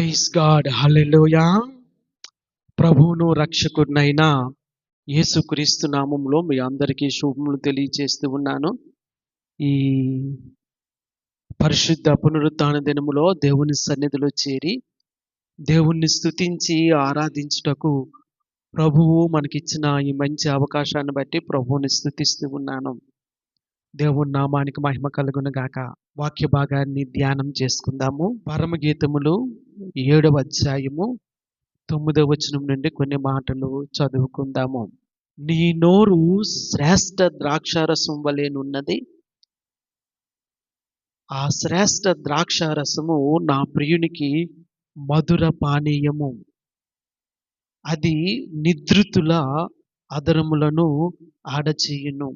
Praise God, హల్లెలూయా. ప్రభువును రక్షకుడినైన యేసుక్రీస్తు నామములో మీ అందరికీ శుభములు తెలియజేస్తూ ఉన్నాను. ఈ పరిశుద్ధ పునరుత్థాన దినములో దేవుని సన్నిధిలో చేరి దేవుణ్ణి స్తుతించి ఆరాధించుటకు ప్రభువు మనకిచ్చిన ఈ మంచి అవకాశాన్ని బట్టి ప్రభువుని స్తుతిస్తూ ఉన్నాను. దేవుని నామానికి మహిమ కలుగును గాక. వాక్య భాగాన్ని ధ్యానం చేసుకుందాము. పరమగీతములు 7వ అధ్యాయము 9వ వచనం నుండి కొన్ని మాటలు చదువుకుందాము. నీ నోరు శ్రేష్ఠ ద్రాక్షారసం వలెనున్నది. ఆ శ్రేష్ఠ ద్రాక్షారసము నా ప్రియునికి మధుర పానీయము. అది నిద్రితుల అధరములను ఆడచేయును.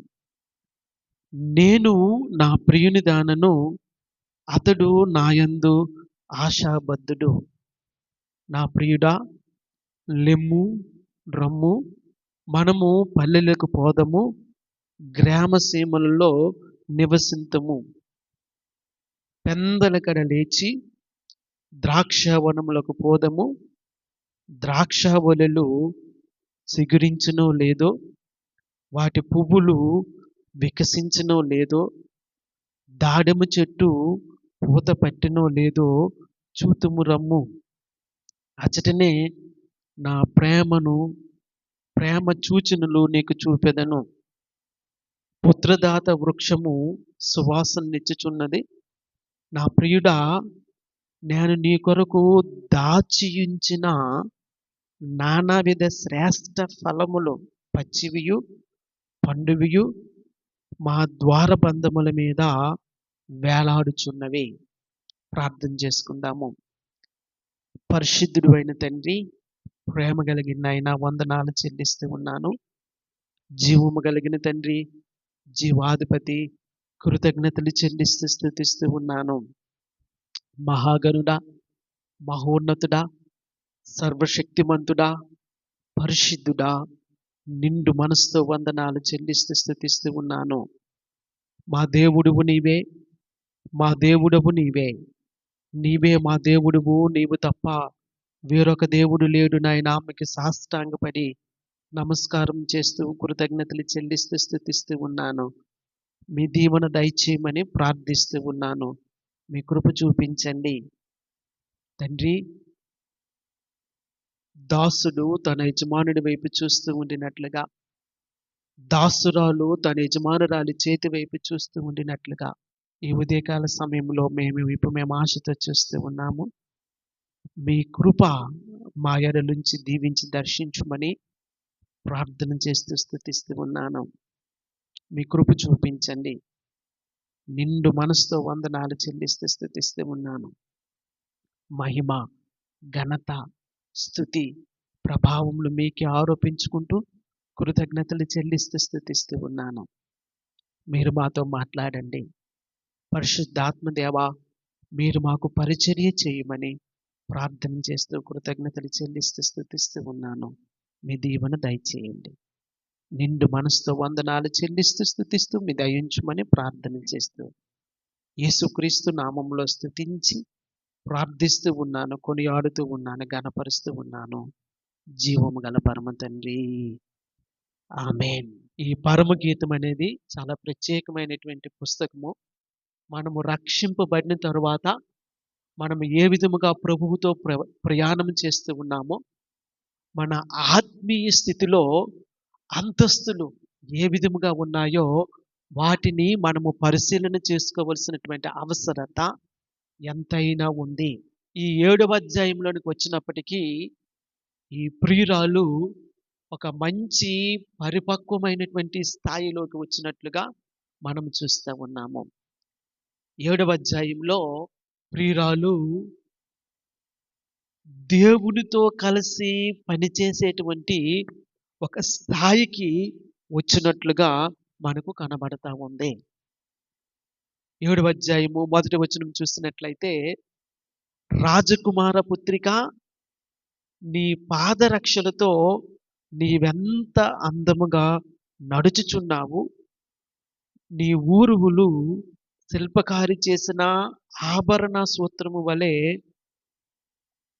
నేను నా ప్రియుని దానను, అతడు నాయందు ఆశాబద్ధుడు. నా ప్రియుడా, లెమ్ము, రమ్ము, మనము పల్లెలకు పోదము, గ్రామ సీమలలో నివసింతము. పెందలకడ లేచి ద్రాక్షవనములకు పోదము. ద్రాక్షవలెలు చిగురించునో లేదో, వాటి పువ్వులు వికసించునో లేదో, దాడమ చెట్టు పూత పట్టినో లేదో చూతుము రమ్ము. అచటనే నా ప్రేమ సూచనలు నీకు చూపెదను. పుత్రదాత వృక్షము సువాసననిచ్చుచున్నది. నా ప్రియుడా, నేను నీ కొరకు దాచియుంచిన నానావిధ శ్రేష్ఠ ఫలములు పచ్చివియు పండువియు మా ద్వారబంధముల మీద వేలాడుచున్నవి. ప్రార్థన చేసుకుందాము. పరిశుద్ధుడు అయిన తండ్రి, ప్రేమ కలిగిన ఆయన, వందనాలు చెల్లిస్తూ ఉన్నాను. జీవము కలిగిన తండ్రి, జీవాధిపతి, కృతజ్ఞతలు చెల్లిస్తూ స్తుతిస్తూ ఉన్నాను. మహాగణుడా, మహోన్నతుడా, సర్వశక్తిమంతుడా, పరిశుద్ధుడా, నిండు మనసుతో వందనాలు చెల్లిస్తూ స్తుతిస్తూ ఉన్నాను. మా దేవుడువు నీవే, మా దేవుడవు నీవే, నీవే మా దేవుడువు. నీవు తప్ప వేరొక దేవుడు లేడు నాయనా. ఆమెకి సాష్టాంగపడి నమస్కారం చేస్తూ కృతజ్ఞతలు చెల్లిస్తూ స్తుతిస్తూ ఉన్నాను. మీ దీవెన దయచేయమని ప్రార్థిస్తూ ఉన్నాను. మీ కృప చూపించండి తండ్రి. దాసుడు తన యజమానుడి వైపు చూస్తూ ఉండినట్లుగా, దాసురాలు తన యజమానురాలి చేతి వైపు చూస్తూ ఉండినట్లుగా ఈ ఉదయకాల సమయంలో మేము ఆశతో చూస్తూ ఉన్నాము. మీ కృప మా ఎడలుంచి దీవించి దర్శించుమని ప్రార్థన చేస్తూ స్తుతిస్తూ ఉన్నాను. మీ కృప చూపించండి. నిండు మనసుతో వందనాలు చెల్లిస్తూ స్తుతిస్తూ ఉన్నాను. మహిమ, ఘనత, స్తుతి, ప్రభావములు మీకే ఆరోపించుకుంటూ కృతజ్ఞతలు చెల్లిస్తూ స్తుతిస్తూ ఉన్నాను. మీరు మాతో మాట్లాడండి. పరిశుద్ధాత్మ దేవా, మీరు మాకు పరిచర్య చేయమని ప్రార్థన చేస్తూ కృతజ్ఞతలు చెల్లిస్తూ స్తుతిస్తూ ఉన్నాను. మీ దీవెన దయచేయండి. నిండు మనసుతో వందనాలు చెల్లిస్తూ స్తుతిస్తూ మీ దయించమని ప్రార్థన చేస్తూ యేసుక్రీస్తు నామంలో స్తుతించి ప్రార్థిస్తూ ఉన్నాను, కొనియాడుతూ ఉన్నాను, ఘనపరుస్తూ ఉన్నాను. జీవము గల పరమ తండ్రి, ఆమేన్. ఈ పరమగీతం అనేది చాలా ప్రత్యేకమైనటువంటి పుస్తకము. మనము రక్షింపబడిన తరువాత మనం ఏ విధముగా ప్రభువుతో ప్రయాణం చేస్తూ ఉన్నామో, మన ఆత్మీయ స్థితిలో అంతస్తులు ఏ విధముగా ఉన్నాయో వాటిని మనము పరిశీలన చేసుకోవలసినటువంటి అవసరత ఎంతైనా ఉంది. ఈ 7వ అధ్యాయంలోనికి వచ్చినప్పటికీ ఈ ప్రియురాలు ఒక మంచి పరిపక్వమైనటువంటి స్థాయిలోకి వచ్చినట్లుగా మనం చూస్తూ ఉన్నాము. 7వ అధ్యాయంలో ప్రియురాలు దేవునితో కలిసి పనిచేసేటువంటి ఒక స్థాయికి వచ్చినట్లుగా మనకు కనబడతా ఉంది. 7వ అధ్యాయము 1వ వచనం చూసినట్లయితే, రాజకుమార పుత్రిక, నీ పాదరక్షలతో నీవెంత అందముగా నడుచుచున్నావు. నీ ఊరువులు శిల్పకారి చేసిన ఆభరణ సూత్రము వలె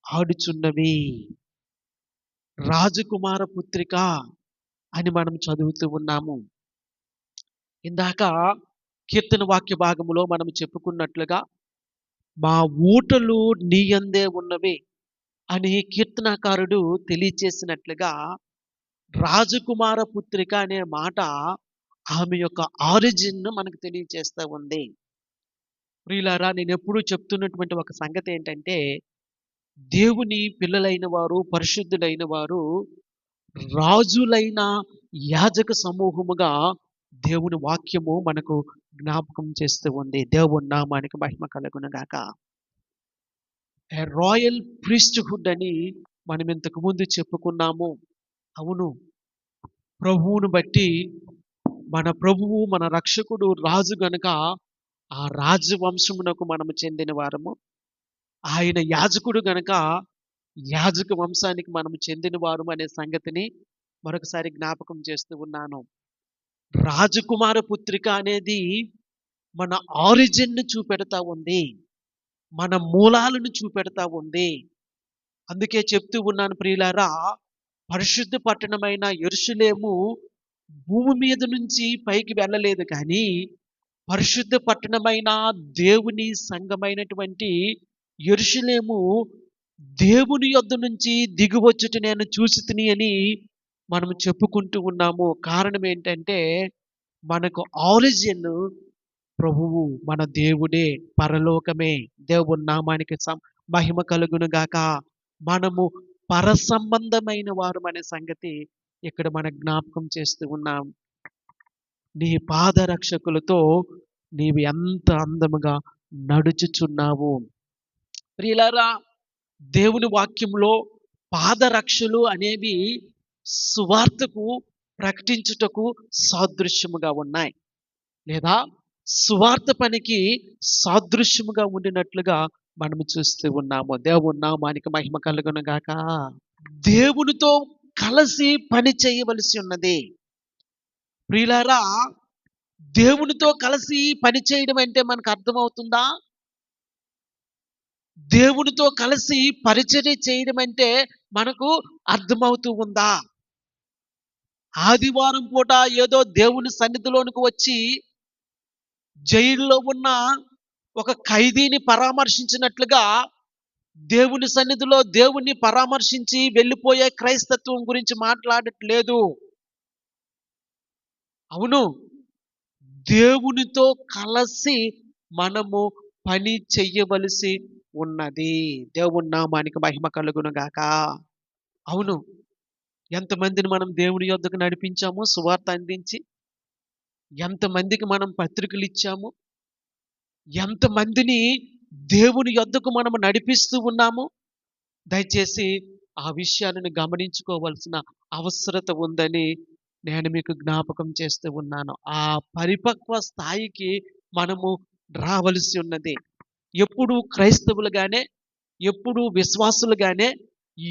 ఆడుచున్నవి. రాజకుమార పుత్రిక అని మనం చదువుతూ ఉన్నాము. ఇందాక కీర్తన వాక్య భాగములో మనం చెప్పుకున్నట్లుగా మా ఊటలు నీ యందే ఉన్నవి అని కీర్తనాకారుడు తెలియచేసినట్లుగా రాజకుమార పుత్రిక అనే మాట ఆమె యొక్క ఆరిజిన్ మనకు తెలియచేస్తూ ఉంది. ప్రియులారా, నేను ఎప్పుడూ చెప్తున్నటువంటి ఒక సంగతి ఏంటంటే, దేవుని పిల్లలైన వారు, పరిశుద్ధులైన వారు రాజులైన యాజక సమూహముగా దేవుని వాక్యము మనకు జ్ఞాపకం చేస్తూ ఉంది. దేవుని నామానికి మహిమ కలుగును గాక. రాయల్ ప్రీస్ట్‌హుడ్ అని మనం ఇంతకు ముందు చెప్పుకున్నాము. అవును, ప్రభువును బట్టి మన ప్రభువు, మన రక్షకుడు రాజు గనుక ఆ రాజవంశమునకు మనము చెందిన వారము. ఆయన యాజకుడు గనుక యాజక వంశానికి మనము చెందిన వారము అనే సంగతిని మరొకసారి జ్ఞాపకం చేస్తూ ఉన్నాను. రాజకుమార పుత్రిక అనేది మన ఆరిజిన్ ని చూపెడతా ఉంది. మన మూలాలను చూపెడతా ఉంది. అందుకే చెప్తూ ఉన్నాను ప్రియులారా, పరిశుద్ధ పట్టణమైన యెరూషలేము భూమి మీద నుంచి పైకి వెళ్ళలేదు కానీ, పరిశుద్ధ పట్టణమైన దేవుని సంఘమైనటువంటి యెరూషలేము దేవుని యొద్ద నుంచి దిగివచ్చుట నేను చూసితిని అని మనం చెప్పుకుంటూ ఉన్నాము. కారణం ఏంటంటే, మనకు ఆరిజిన్ ప్రభువు, మన దేవుడే, పరలోకమే. దేవుని నామానికి మహిమ కలుగును గాక. మనము పర సంబంధమైన వారు అనే సంగతి ఇక్కడ మన జ్ఞాపకం చేస్తూ ఉన్నాం. నీ పాదరక్షకులతో నీవు ఎంత అందముగా నడుచుచున్నావు. ప్రియులారా, దేవుని వాక్యంలో పాదరక్షలు అనేవి సువార్తకు ప్రకటించుటకు సాదృశ్యముగా ఉన్నాయి, లేదా సువార్త పనికి సాదృశ్యముగా ఉండినట్లుగా మనము చూస్తూ ఉన్నాము. దేవుని నామానికి మహిమ కలుగును గాక. దేవునితో కలిసి పని చేయవలసి ఉన్నది. ప్రియులారా, దేవునితో కలిసి పని చేయడం అంటే మనకు అర్థమవుతుందా? దేవునితో కలిసి పరిచర్య చేయడం అంటే మనకు అర్థమవుతూ ఉందా? ఆదివారం పూట ఏదో దేవుని సన్నిధిలోనికి వచ్చి జైల్లో ఉన్న ఒక ఖైదీని పరామర్శించినట్లుగా దేవుని సన్నిధిలో దేవుణ్ణి పరామర్శించి వెళ్ళిపోయే క్రైస్తత్వం గురించి మాట్లాడట్లేదు. అవును, దేవునితో కలిసి మనము పని చెయ్యవలసి ఉన్నది. దేవుని నామానికి మహిమ కలుగును గాక. అవును, ఎంతమందిని మనం దేవుని యొద్దకు నడిపించాము సువార్త అందించి, ఎంతమందికి మనం పత్రికలు ఇచ్చాము, ఎంతమందిని దేవుని యొద్దకు మనము నడిపిస్తూ ఉన్నాము. దయచేసి ఆ విషయాలను గమనించుకోవాల్సిన అవసరత ఉందని నేను మీకు జ్ఞాపకం చేస్తూ ఉన్నాను. ఆ పరిపక్వ స్థాయికి మనము రావలసి ఉన్నది. ఎప్పుడు క్రైస్తవులుగానే, ఎప్పుడు విశ్వాసులుగానే,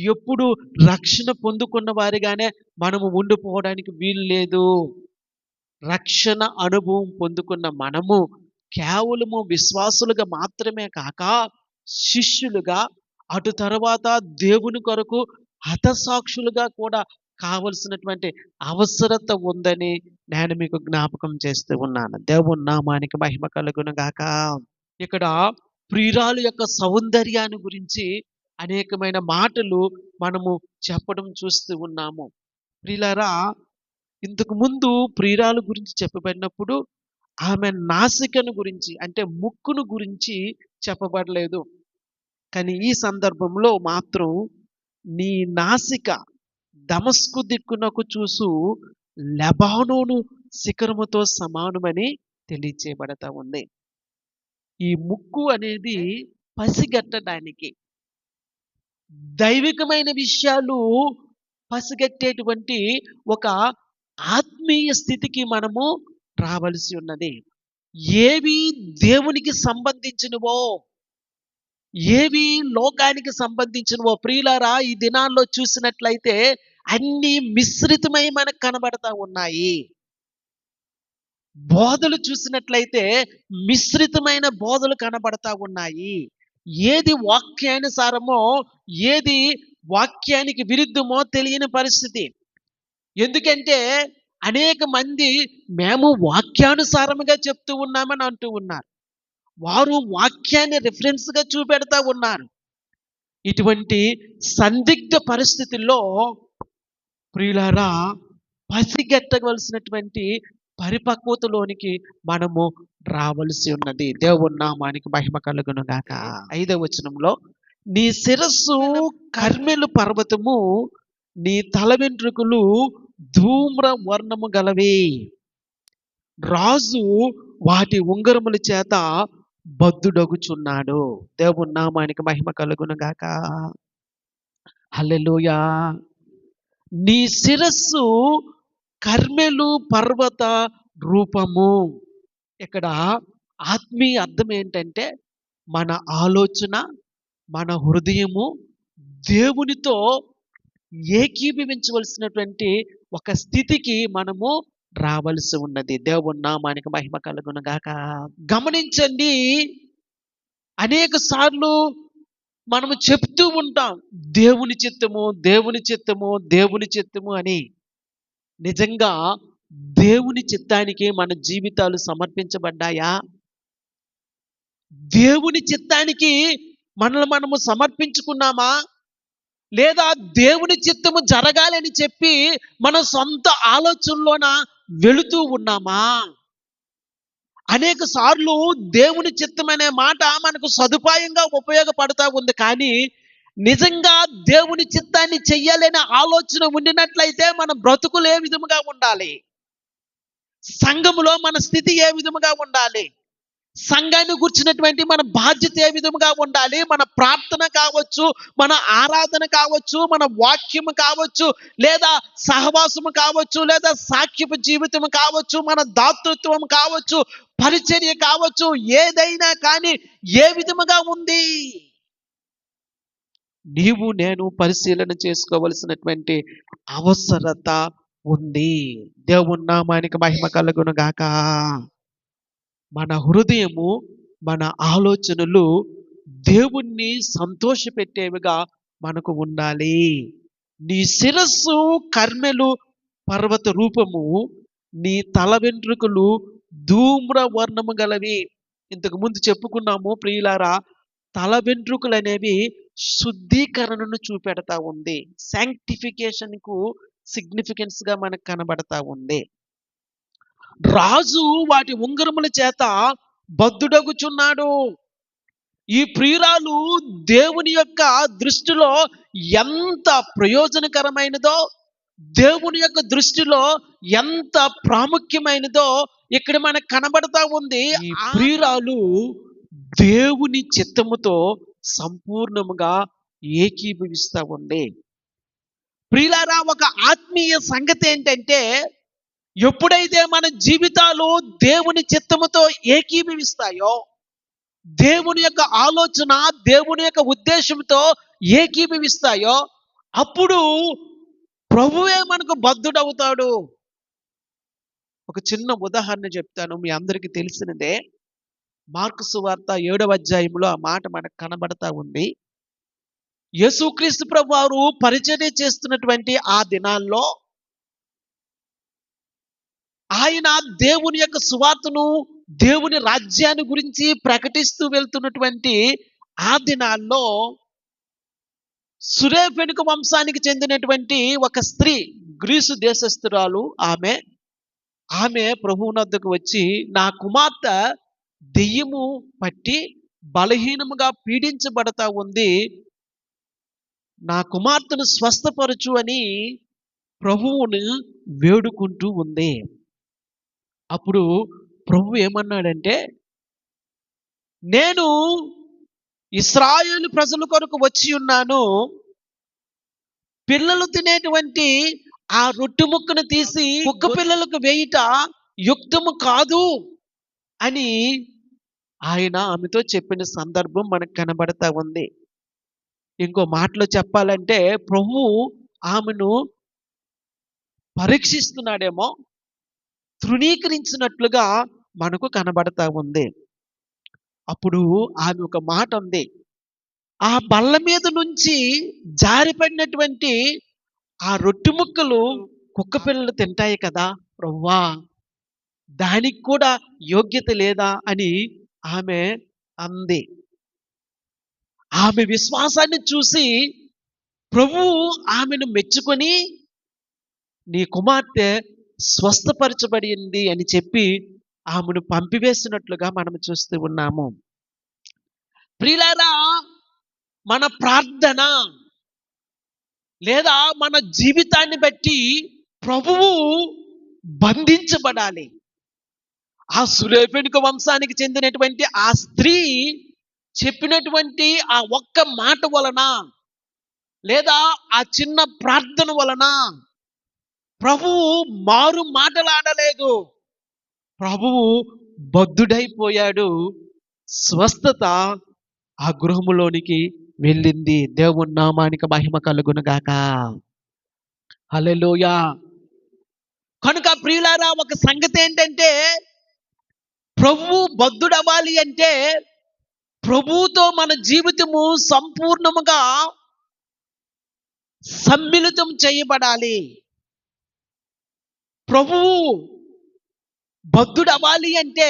ఎప్పుడు రక్షణ పొందుకున్న వారిగానే మనము ఉండిపోవడానికి వీలు లేదు. రక్షణ అనుభవం పొందుకున్న మనము కేవలము విశ్వాసులుగా మాత్రమే కాక, శిష్యులుగా, అటు తర్వాత దేవుని కొరకు హతసాక్షులుగా కూడా కావలసినటువంటి అవసరత ఉందని నేను మీకు జ్ఞాపకం చేస్తూ ఉన్నాను. దేవుని నామానికి మహిమ కలుగును గాక. ఇక్కడ ప్రియురాలు యొక్క సౌందర్యాన్ని గురించి అనేకమైన మాటలు మనము చెప్పడం చూస్తూ ఉన్నాము. ప్రియులారా, ఇంతకు ముందు ప్రియురాలు గురించి చెప్పబడినప్పుడు ఆమె నాసికను గురించి, అంటే ముక్కును గురించి చెప్పబడలేదు. కానీ ఈ సందర్భంలో మాత్రం నీ నాసిక దమస్కు దిక్కునకు చూసు లెబానోను శిఖరముతో సమానమని తెలియచేయబడతా ఉంది. ఈ ముక్కు అనేది పసిగట్టడానికి, దైవికమైన విషయాలు పసిగట్టేటువంటి ఒక ఆత్మీయ స్థితికి మనము రావలసి ఉన్నది. ఏవి దేవునికి సంబంధించినవో, ఏవి లోకానికి సంబంధించినవో, ప్రియులారా, ఈ దినాల్లో చూసినట్లయితే అన్ని మిశ్రితమై మనకు కనబడతా ఉన్నాయి. బోధలు చూసినట్లయితే మిశ్రితమైన బోధలు కనబడతా ఉన్నాయి. ఏది వాక్యానుసారమో, ఏది వాక్యానికి విరుద్ధమో తెలియని పరిస్థితి. ఎందుకంటే అనేక మంది మేము వాక్యానుసారముగా చెప్తూ ఉన్నామని అంటూ ఉన్నారు. వారు వాక్యాన్ని రిఫరెన్స్‌గా చూపెడతా ఉన్నారు. ఇటువంటి సందిగ్ధ పరిస్థితుల్లో ప్రియులారా, పసిగట్టవలసినటువంటి పరిపక్వతలోనికి మనము రావలసి ఉన్నది. దేవుని నామానికి మహిమ కలుగును గాక. 5వ వచనంలో, నీ శిరస్సు కర్మెలు పర్వతము, నీ తల వెంట్రుకలు ధూమ్ర వర్ణము గలవి. రాజు వాటి ఉంగరముల చేత బద్దుడగుచున్నాడు. దేవుని నామానికి మహిమ కలుగును గాక. హల్లెలూయా. నీ శిరస్సు కర్మెలు పర్వత రూపము. ఇక్కడ ఆత్మీయ అర్థం ఏంటంటే, మన ఆలోచన, మన హృదయము దేవునితో ఏకీభవించవలసినటువంటి ఒక స్థితికి మనము రావలసి ఉన్నది. దేవుని నామానికి మహిమ కలుగును గాక. గమనించండి, అనేక సార్లు మనము చెప్తూ ఉంటాం, దేవుని చిత్తము, దేవుని చిత్తము, దేవుని చిత్తము అని. నిజంగా దేవుని చిత్తానికి మన జీవితాలు సమర్పించబడ్డాయా? దేవుని చిత్తానికి మనల్ని మనము సమర్పించుకున్నామా? లేదా దేవుని చిత్తము జరగాలని చెప్పి మన సొంత ఆలోచనలోన వెళుతూ ఉన్నామా? అనేక సార్లు దేవుని చిత్తం అనే మాట మనకు సదుపాయంగా ఉపయోగపడతా ఉంది. కానీ నిజంగా దేవుని చిత్తాన్ని చెయ్యాలనే ఆలోచన ఉండినట్లయితే మన బ్రతుకులు ఏ విధముగా ఉండాలి? సంఘములో మన స్థితి ఏ విధముగా ఉండాలి? సంఘాన్ని గుర్చినటువంటి మన బాధ్యత ఏ విధముగా ఉండాలి? మన ప్రార్థన కావచ్చు, మన ఆరాధన కావచ్చు, మన వాక్యము కావచ్చు, లేదా సహవాసము కావచ్చు, లేదా సాక్ష్యపు జీవితం కావచ్చు, మన దాతృత్వం కావచ్చు, పరిచర్య కావచ్చు, ఏదైనా కానీ ఏ విధముగా ఉంది? నీవు నేను పరిశీలన చేసుకోవలసినటువంటి అవసరత ఉంది. దేవుని నామానికి మహిమ కలుగును గాక. మన హృదయము, మన ఆలోచనలు దేవుణ్ణి సంతోషపెట్టేవిగా మనకు ఉండాలి. నీ శిరస్సు కర్మెలు పర్వత రూపము, నీ తల వెంట్రుకలు ధూమ్ర వర్ణము గలవి. ఇంతకు ముందు చెప్పుకున్నాము ప్రియులారా, తల వెంట్రుకలు అనేవి శుద్ధీకరణను చూపెడతా ఉంది. శాంక్టిఫికేషన్‌కు సిగ్నిఫికెన్స్ గా మనకు కనబడతా ఉంది. రాజు వాటి ఉంగరముల చేత బద్దుడగుచున్నాడు. ఈ ప్రియురాలు దేవుని యొక్క దృష్టిలో ఎంత ప్రయోజనకరమైనదో, దేవుని యొక్క దృష్టిలో ఎంత ప్రాముఖ్యమైనదో ఇక్కడ మనకు కనబడతా ఉంది. ఈ ప్రియురాలు దేవుని చిత్తముతో సంపూర్ణముగా ఏకీభవిస్తా ఉంది. ప్రియులారా, ఒక ఆత్మీయ సంగతి ఏంటంటే, ఎప్పుడైతే మన జీవితాలు దేవుని చిత్తముతో ఏకీభవిస్తాయో, దేవుని యొక్క ఆలోచన, దేవుని యొక్క ఉద్దేశంతో ఏకీభవిస్తాయో, అప్పుడు ప్రభువే మనకు బద్ధుడవుతాడు. ఒక చిన్న ఉదాహరణ చెప్తాను, మీ అందరికీ తెలిసినదే. మార్కు సువార్త 7వ అధ్యాయంలో ఆ మాట మనకు కనబడతా ఉంది. యేసుక్రీస్తు ప్రభువారు పరిచర్య చేస్తున్నటువంటి ఆ దినాల్లో ఆయన దేవుని యొక్క సువార్తను, దేవుని రాజ్యాన్ని గురించి ప్రకటిస్తూ వెళ్తున్నటువంటి ఆ దినాల్లో సురేఫెనుక వంశానికి చెందినటువంటి ఒక స్త్రీ, గ్రీసు దేశస్థురాలు ఆమె ప్రభువునొద్దకు వచ్చి, నా కుమార్తె దెయ్యము పట్టి బలహీనముగా పీడించబడతా ఉంది, నా కుమార్తెను స్వస్థపరచు అని ప్రభువును వేడుకుంటూ ఉంది. అప్పుడు ప్రభు ఏమన్నాడంటే, నేను ఇశ్రాయేలు ప్రజల కొరకు వచ్చి ఉన్నాను, పిల్లలు తినేటువంటి ఆ రొట్టె ముక్కను తీసి కుక్క పిల్లలకు వేయుట యుక్తము కాదు అని ఆయన ఆమెతో చెప్పిన సందర్భం మనకు కనబడతా ఉంది. ఇంకో మాటలో చెప్పాలంటే, ప్రభువు ఆమెను పరీక్షిస్తున్నాడేమో, తృణీకరించినట్లుగా మనకు కనబడతా ఉంది. అప్పుడు ఆమె ఒక మాట ఉంది, ఆ బల్ల మీద నుంచి జారిపడినటువంటి ఆ రొట్టె ముక్కలు కుక్క పిల్లలు తింటాయి కదా ప్రవ్వా, దానికి కూడా యోగ్యత లేదా అని ఆమె అంది. ఆమె విశ్వాసాన్ని చూసి ప్రభువు ఆమెను మెచ్చుకొని నీ కుమార్తె స్వస్థపరచబడింది అని చెప్పి ఆమెను పంపివేసినట్లుగా మనం చూస్తూ ఉన్నాము. ప్రియులారా, మన ప్రార్థన లేదా మన జీవితాన్ని బట్టి ప్రభువు బంధించబడాలి. ఆ సులేపెనుక వంశానికి చెందినటువంటి ఆ స్త్రీ చెప్పినటువంటి ఆ ఒక్క మాట వలన లేదా ఆ చిన్న ప్రార్థన వలన ప్రభువు మారు మాటలాడలేదు. ప్రభువు బద్ధుడైపోయాడు. స్వస్థత ఆ గృహములోనికి వెళ్ళింది. దేవుని నామానికి మహిమ కలుగును గాక. హల్లెలూయా. కనుక ప్రియులారా, ఒక సంగతి ఏంటంటే ప్రభువు బద్ధుడవ్వాలి అంటే ప్రభువుతో మన జీవితము సంపూర్ణముగా సమ్మిళితం చేయబడాలి. ప్రభువు బద్ధుడవ్వాలి అంటే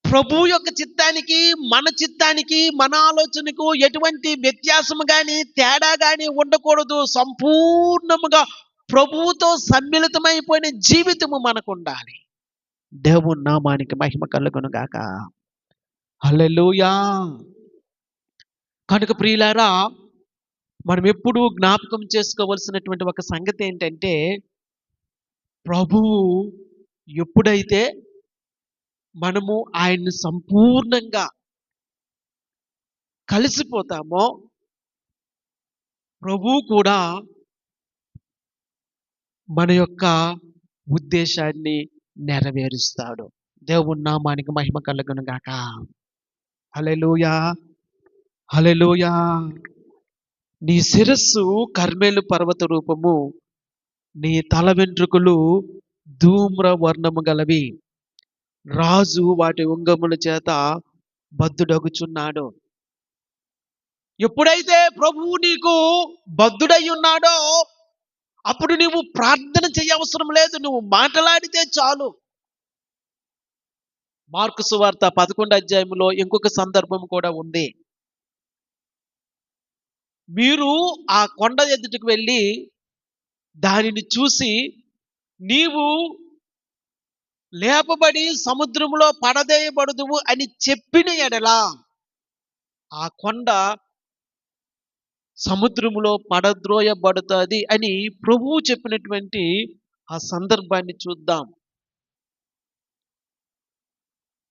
ప్రభువు యొక్క చిత్తానికి మన చిత్తానికి మన ఆలోచనకు ఎటువంటి వ్యత్యాసము కానీ తేడా కానీ ఉండకూడదు. సంపూర్ణముగా ప్రభువుతో సమ్మిళితమైపోయిన జీవితము మనకు ఉండాలి. దేవుని నామానికి మహిమ కలుగును గాక. హల్లెలూయా. కనుక ప్రియులారా, మనం ఎప్పుడూ జ్ఞాపకం చేసుకోవలసినటువంటి ఒక సంగతి ఏంటంటే ప్రభువు ఎప్పుడైతే మనము ఆయన్ని సంపూర్ణంగా కలిసిపోతామో ప్రభువు కూడా మన యొక్క ఉద్దేశాన్ని నెరవేరుస్తాడు. దేవుని నామానికి మహిమ కలుగును గాక. హల్లెలూయా. హల్లెలూయా. నీ శిరస్సు కర్మేలు పర్వత రూపము, నీ తల వెంట్రుకలు ధూమ్ర వర్ణము గలవి. రాజు వాటి ఉంగముల చేత బద్ధుడగుచున్నాడు. ఎప్పుడైతే ప్రభువు నీకు బద్ధుడై ఉన్నాడో అప్పుడు నువ్వు ప్రార్థన చేయవసరం లేదు, నువ్వు మాట్లాడితే చాలు. మార్కు సువార్త 11వ అధ్యాయంలో ఇంకొక సందర్భం కూడా ఉంది. మీరు ఆ కొండ ఎదుటికి వెళ్ళి దానిని చూసి నీవు లేపబడి సముద్రంలో పడదేయబడుదువు అని చెప్పిన ఎడల ఆ కొండ సముద్రములో పడద్రోయబడుతుంది అని ప్రభువు చెప్పినటువంటి ఆ సందర్భాన్ని చూద్దాం.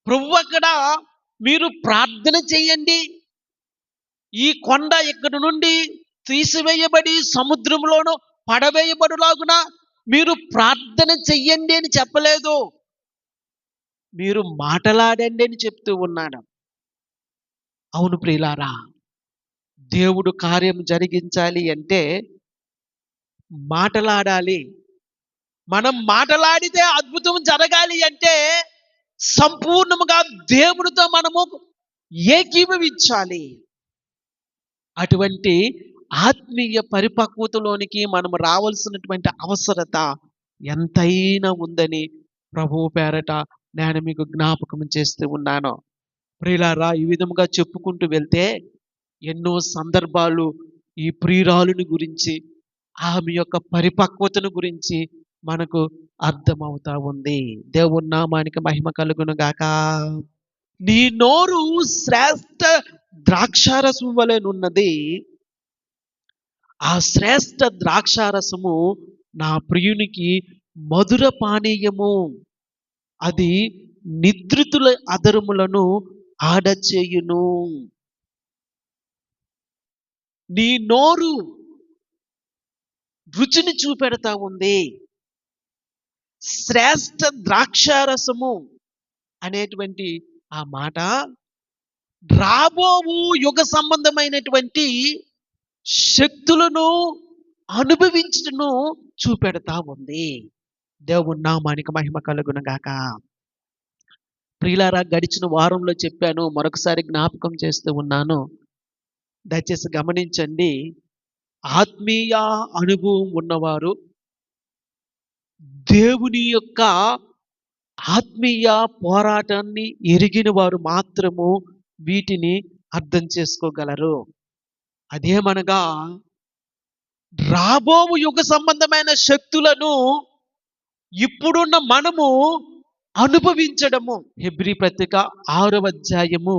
ప్రభు అక్కడ మీరు ప్రార్థన చేయండి, ఈ కొండ ఇక్కడి నుండి తీసివేయబడి సముద్రంలోనూ పడవేయబడులాగున మీరు ప్రార్థన చెయ్యండి అని చెప్పలేదు, మీరు మాటలాడండి అని చెప్తూ ఉన్నాడు. అవును ప్రియులారా, దేవుడు కార్యం జరిగించాలి అంటే మాటలాడాలి. మనం మాటలాడితే అద్భుతం జరగాలి అంటే సంపూర్ణముగా దేవుడితో మనము ఏకీభవించాలి. అటువంటి ఆత్మీయ పరిపక్వతలోనికి మనం రావాల్సినటువంటి అవసరత ఎంతైనా ఉందని ప్రభువు పేరట నేను మీకు జ్ఞాపకం చేస్తూ ఉన్నాను. ప్రియులారా, ఈ విధముగా చెప్పుకుంటూ వెళ్తే ఎన్నో సందర్భాలు ఈ ప్రియురాలుని గురించి, ఆమె యొక్క పరిపక్వతను గురించి మనకు అర్థమవుతా ఉంది. దేవుని నామానికి మహిమ కలుగును గాక. నీ నోరు శ్రేష్ఠ ద్రాక్షారసం వలెనున్నది, ఆ శ్రేష్ఠ ద్రాక్షారసము నా ప్రియునికి మధుర పానీయము, అది నిద్రితుల అధరములను ఆడచేయును. నీ నోరు రుచిని చూపెడతా ఉంది. శ్రేష్ఠ ద్రాక్షారసము అనేటువంటి ఆ మాట రాబోవు యుగ సంబంధమైనటువంటి శక్తులను అనుభవించటను చూపెడతా ఉంది. దేవుని నామానికి మహిమ కలుగును గాక. ప్రియులారా, గడిచిన వారంలో చెప్పాను, మరొకసారి జ్ఞాపకం చేస్తూ ఉన్నాను. దయచేసి గమనించండి. ఆత్మీయ అనుభవం ఉన్నవారు, దేవుని యొక్క ఆత్మీయ పోరాటాన్ని ఎరిగిన వారు మాత్రము వీటిని అర్థం చేసుకోగలరు. అదేమనగా రాబోవు యుగ సంబంధమైన శక్తులను ఇప్పుడున్న మనము అనుభవించడము. హెబ్రీ పత్రిక 6వ అధ్యాయము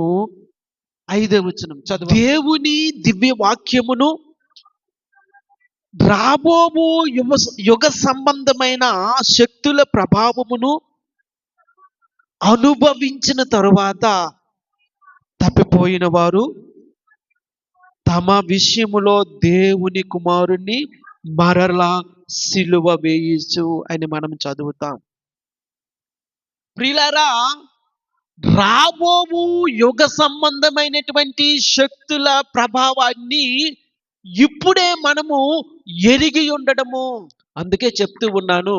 5వ వచనం చదువు. దేవుని దివ్య వాక్యమును రాబోవు యుగ సంబంధమైన శక్తుల ప్రభావమును అనుభవించిన తరువాత తప్పిపోయిన వారు తమ విషయములో దేవుని కుమారుణ్ణి మరలా సిలువ వేయచ్చు అని మనం చదువుతాం. ప్రియులారా, రాబోవు యుగ సంబంధమైనటువంటి శక్తుల ప్రభావాన్ని ఇప్పుడే మనము ఎరిగి ఉండడము. అందుకే చెప్తూ ఉన్నాను,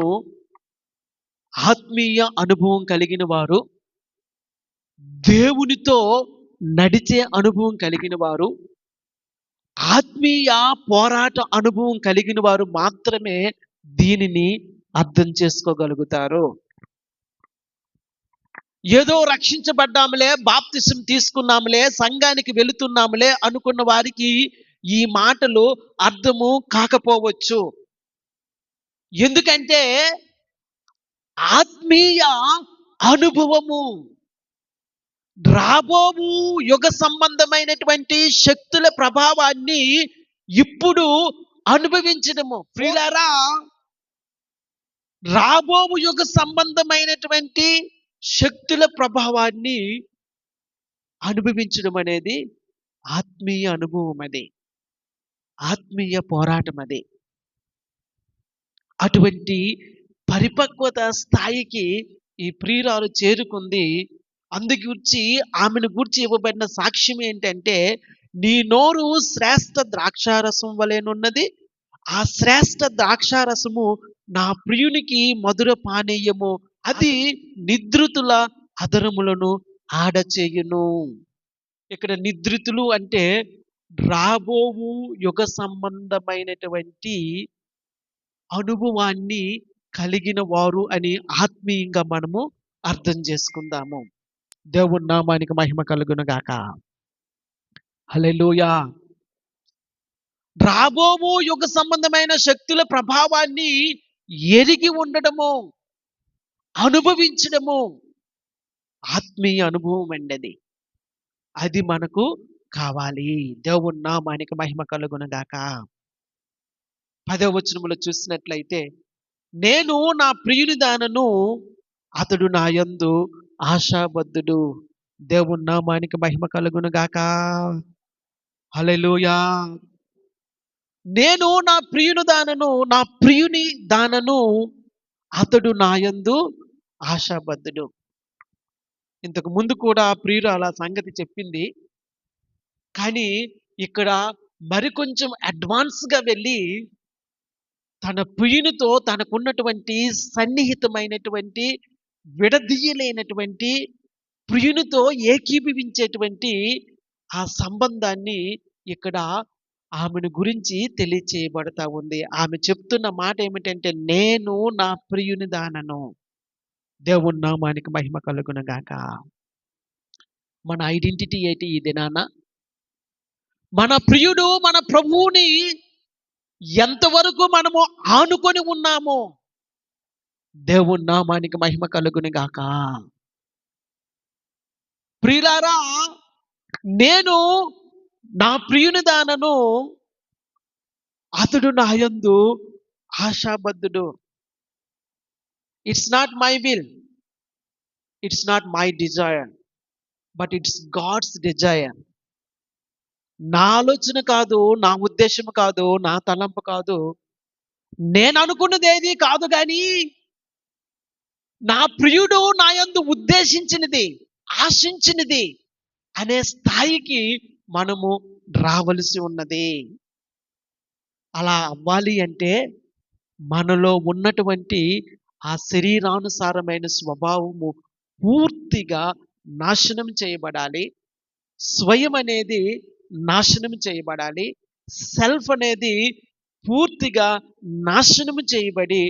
ఆత్మీయ అనుభవం కలిగిన వారు, దేవునితో నడిచే అనుభవం కలిగిన వారు, ఆత్మీయ పోరాట అనుభవం కలిగిన వారు మాత్రమే దీనిని అర్థం చేసుకోగలుగుతారు. ఏదో రక్షించబడ్డాములే, బాప్తిసం తీసుకున్నాములే, సంఘానికి వెళుతున్నాములే అనుకున్న వారికి ఈ మాటలు అర్థము కాకపోవచ్చు. ఎందుకంటే ఆత్మీయ అనుభవము, రాబోవు యుగ సంబంధమైనటువంటి శక్తుల ప్రభావాన్ని ఇప్పుడు అనుభవించడము. ప్రియులారా, రాబోవు యుగ సంబంధమైనటువంటి శక్తుల ప్రభావాన్ని అనుభవించడం అనేది ఆత్మీయ అనుభవం, అది ఆత్మీయ పోరాటం. అది అటువంటి పరిపక్వత స్థాయికి ఈ ప్రియురాలు చేరుకుంది. అందుగురించి ఆమెను గూర్చి ఇవ్వబడిన సాక్ష్యం ఏంటంటే, నీ నోరు శ్రేష్ఠ ద్రాక్షారసం వలెనున్నది, ఆ శ్రేష్ఠ ద్రాక్షారసము నా ప్రియునికి మధుర పానీయము, అది నిద్రితుల అధరములను ఆడచేయును. ఇక్కడ నిద్రితులు అంటే రాబోవు యుగ సంబంధమైనటువంటి అనుభవాన్ని కలిగిన వారు అని ఆత్మీయంగా మనము అర్థం చేసుకుందాము. దేవుని నామానికి మహిమ కలుగును గాక. హల్లెలూయా. రాబోవు యుగ సంబంధమైన శక్తుల ప్రభావాన్ని ఎరిగి ఉండడము, అనుభవించడము ఆత్మీయ అనుభవం అండి. అది మనకు కావాలి. దేవుని నామానికి మహిమ కలుగును గాక. 10వ వచనములో చూసినట్లయితే, నేను నా ప్రియుని దానను, అతడు నా యందు ఆశాబద్ధుడు. దేవుని నామానికి మహిమ కలుగును గాక. హల్లెలూయా. నేను నా ప్రియుని దానను, నా ప్రియుని దానను, అతడు నా యందు ఆశాబద్ధుడు. ఇంతకు ముందు కూడా ప్రియురాలు ఆ సంగతి చెప్పింది. కానీ ఇక్కడ మరికొంచెం అడ్వాన్స్గా వెళ్ళి తన ప్రియునితో తనకున్నటువంటి సన్నిహితమైనటువంటి, విడదీయలేనటువంటి, ప్రియునితో ఏకీభవించేటువంటి ఆ సంబంధాన్ని ఇక్కడ ఆమెను గురించి తెలియచేయబడతా ఉంది. ఆమె చెప్తున్న మాట ఏమిటంటే, నేను నా ప్రియుని దానను. దేవుని నామానికి మహిమ కలుగును గాక. మన ఐడెంటిటీ ఏంటి ఈ దినాన? మన ప్రియుడు, మన ప్రభువుని ఎంతవరకు మనము ఆనుకొని ఉన్నామో. దేవుని నామానికి మహిమ కలుగును గాక. ప్రియులారా, నేను నా ప్రియుని దానను, అతడు నా యందు ఆశాబద్ధుడు. It's not my will, it's not my desire, but it's God's desire. నా ఆలోచన కాదు, నా ఉద్దేశం కాదు, నా తలంపు కాదు, నేను అనుకున్నది ఏది కాదు, కానీ నా ప్రియుడు నా యందు ఉద్దేశించినది, ఆశించినది అనే స్థాయికి మనము రావలసి ఉన్నది. అలా అవ్వాలి అంటే మనలో ఉన్నటువంటి ఆ శరీరానుసారమైన స్వభావము పూర్తిగా నాశనం చేయబడాలి. స్వయం అనేది నాశనం చేయబడాలి. సెల్ఫ్ అనేది పూర్తిగా నాశనం చేయబడి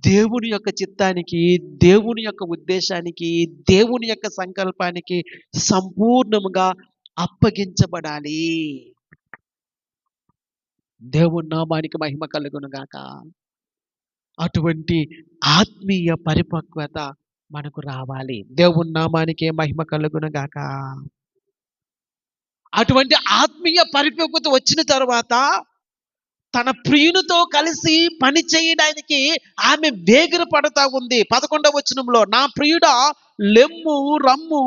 దేవుని యొక్క చిత్తానికి, దేవుని యొక్క ఉద్దేశానికి, దేవుని యొక్క సంకల్పానికి సంపూర్ణముగా అప్పగించబడాలి. దేవుని నామానికి మహిమ కలుగును గాక. అటువంటి ఆత్మీయ పరిపక్వత మనకు రావాలి. దేవుని నామానికే మహిమ కలుగును గాక. అటువంటి ఆత్మీయ పరిపక్వత వచ్చిన తరువాత తన ప్రియునితో కలిసి పని చేయడానికి ఆమె వేగిర పడతా ఉంది. 11వ వచనంలో, నా ప్రియుడా లెమ్ము రమ్ము,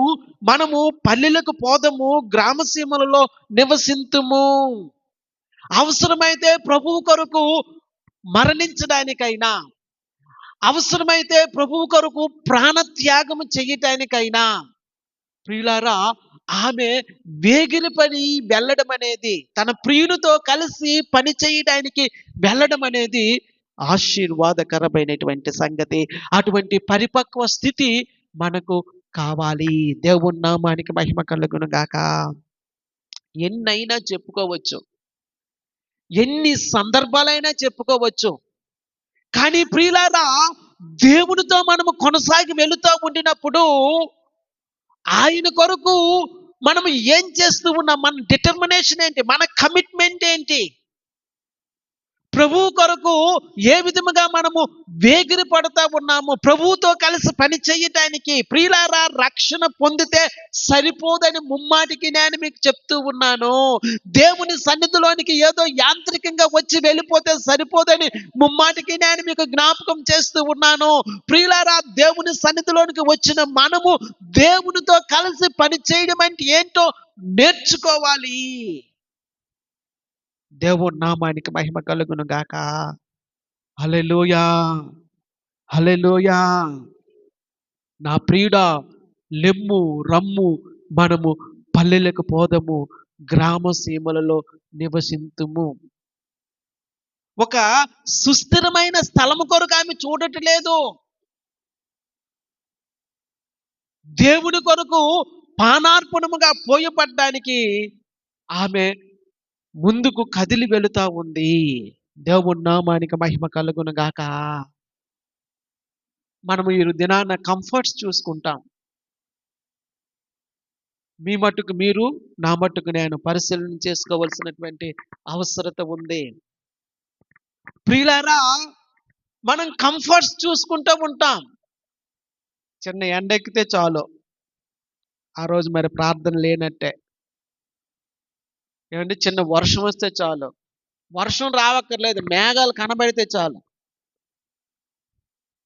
మనము పల్లెలకు పోదము, గ్రామసీమలలో నివసింతుము. అవసరమైతే ప్రభువు కొరకు మరణించడానికైనా, అవసరమైతే ప్రభువు కొరకు ప్రాణత్యాగం చేయటానికైనా ప్రియులారా ఆమె వేగిరపడి వెళ్ళడం అనేది, తన ప్రియునితో కలిసి పని చేయడానికి వెళ్ళడం అనేది ఆశీర్వాదకరమైనటువంటి సంగతి. అటువంటి పరిపక్వ స్థితి మనకు కావాలి. దేవుని నామానికి మహిమ కలుగును గాక. ఎన్నైనా చెప్పుకోవచ్చు, ఎన్ని సందర్భాలైనా చెప్పుకోవచ్చు, కానీ ప్రియులారా దేవునితో మనము కొనసాగి వెళుతూ ఉండినప్పుడు ఆయన కొరకు మనం ఏం చేస్తూ ఉన్నాం, మన డిటర్మినేషన్ ఏంటి, మన కమిట్మెంట్ ఏంటి, ప్రభువు కొరకు ఏ విధముగా మనము వేగిరి పడతా ఉన్నాము ప్రభువుతో కలిసి పని చేయటానికి. ప్రియులారా రక్షణ పొందితే సరిపోదని ముమ్మాటికి నేను మీకు చెప్తూ ఉన్నాను. దేవుని సన్నిధిలోనికి ఏదో యాంత్రికంగా వచ్చి వెళ్ళిపోతే సరిపోదని ముమ్మాటికి నేను మీకు జ్ఞాపకం చేస్తూ ఉన్నాను. ప్రియులారా దేవుని సన్నిధిలోనికి వచ్చిన మనము దేవునితో కలిసి పని చేయడం అంటే ఏంటో నేర్చుకోవాలి. దేవుని నామానికి మహిమ కలుగును గాక. హల్లెలూయా, హల్లెలూయా. నా ప్రియుడా లెమ్ము రమ్ము, మనము పల్లెలకు పోదము, గ్రామ సీమలలో నివసింతుము. ఒక సుస్థిరమైన స్థలము కొరకు ఆమె చూడట్లేదు. దేవుని కొరకు పానార్పణముగా పోయబడ్డానికి ఆమె ముందుకు కదిలి వెళుతా ఉంది. దేవుని నామానికి మహిమ కలుగును గాక. మనము ఈ దినాన కంఫర్ట్స్ చూసుకుంటాం. మీ మట్టుకు మీరు, నా మట్టుకు నేను పరిశీలన చేసుకోవాల్సినటువంటి అవసరత ఉంది. ప్రియులారా మనం కంఫర్ట్స్ చూసుకుంటూ ఉంటాం. చిన్న ఎండెక్కితే చాలు ఆ రోజు మరి ప్రార్థన లేనట్టే. ఏమంటే చిన్న వర్షం వస్తే చాలు, వర్షం రావక్కర్లేదు, మేఘాలు కనబడితే చాలు,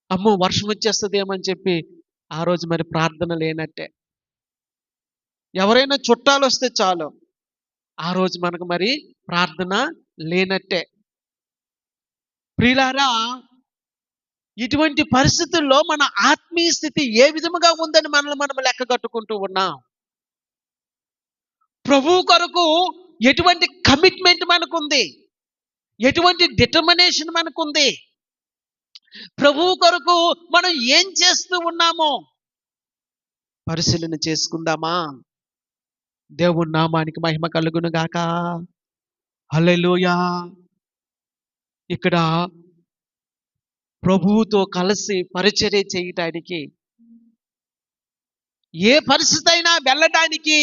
అమ్మో వర్షం వచ్చేస్తుందేమని చెప్పి ఆ రోజు మరి ప్రార్థన లేనట్టే. ఎవరైనా చుట్టాలు వస్తే చాలు, ఆ రోజు మనకు మరి ప్రార్థన లేనట్టే. ప్రియులారా ఇటువంటి పరిస్థితుల్లో మన ఆత్మీయ స్థితి ఏ విధముగా ఉందని మనల్ని మనం లెక్క కట్టుకుంటూ ఉన్నాం. ప్రభువు కొరకు ఎటువంటి కమిట్మెంట్ మనకుంది, ఎటువంటి డిటర్మినేషన్ మనకుంది, ప్రభువు కొరకు మనం ఏం చేస్తూ ఉన్నామో పరిశీలన చేసుకుందామా. దేవుని నామానికి మహిమ కలుగును గాక. హల్లెలూయా. ఇక్కడ ప్రభువుతో కలిసి పరిచర్య చేయటానికి, ఏ పరిస్థితి అయినా వెళ్ళటానికి,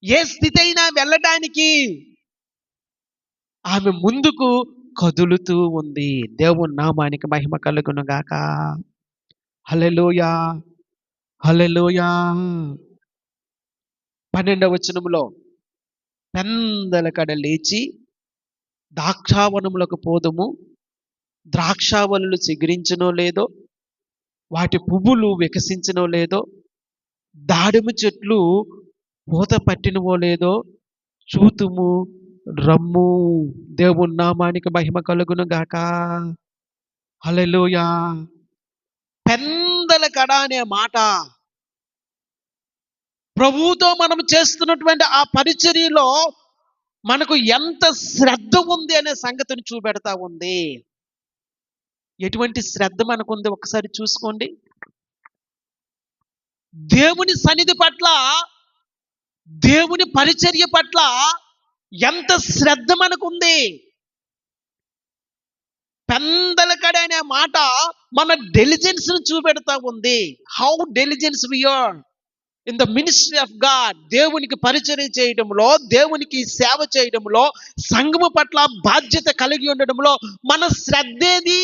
ఏ స్థితి అయినా వెళ్ళటానికి ఆమె ముందుకు కదులుతూ ఉంది. దేవుని నామానికి మహిమ కలుగును గాక. హల్లెలూయా, హల్లెలూయా. 12వ వచనంలో, పెందలకడ లేచి ద్రాక్షావనములకు పోదుము, ద్రాక్షావనులు చిగురించనో లేదో, వాటి పువ్వులు వికసించనో లేదో, దాడిమ చెట్లు పూత పట్టినవో లేదో చూతుము రమ్ము. దేవుని నామానికి మహిమ కలుగును గాక. హల్లెలూయా. పెందలకడ అనే మాట ప్రభువుతో మనం చేస్తున్నటువంటి ఆ పరిచర్యలో మనకు ఎంత శ్రద్ధ ఉంది అనే సంగతిని చూపెడతా ఉంది. ఎటువంటి శ్రద్ధ మనకుంది ఒకసారి చూసుకోండి. దేవుని సన్నిధి పట్ల, దేవుని పరిచర్య పట్ల ఎంత శ్రద్ధ మనకుంది. పెందలకడ అనే మాట మన డెలిజెన్స్ ను చూపెడతా ఉంది. How diligence we are in the ministry of God. దేవునికి పరిచర్య చేయడంలో, దేవునికి సేవ చేయడంలో, సంఘము పట్ల బాధ్యత కలిగి ఉండడంలో మన శ్రద్ధేది.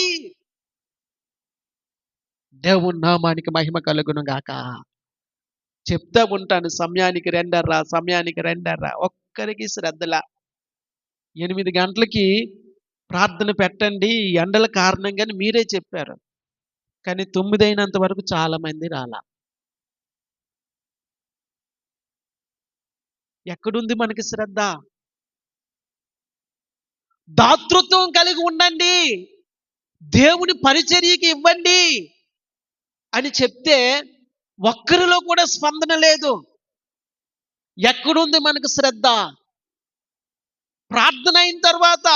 దేవుని నామానికి మహిమ కలుగును గాక. చెప్తా ఉంటాను, సమయానికి రెండర్రా, సమయానికి రెండర్రా. ఒక్కరికి శ్రద్ధలా. 8 గంటలకి ప్రార్థన పెట్టండి ఈ ఎండల కారణంగాని మీరే చెప్పారు. కానీ 9 అయినంత వరకు చాలా మంది రాలా. ఎక్కడుంది మనకి శ్రద్ధ? దాతృత్వం కలిగి ఉండండి, దేవుని పరిచర్యకి ఇవ్వండి అని చెప్తే ఒక్కరిలో కూడా స్పందన లేదు. ఎక్కడుంది మనకు శ్రద్ధ? ప్రార్థన అయిన తర్వాత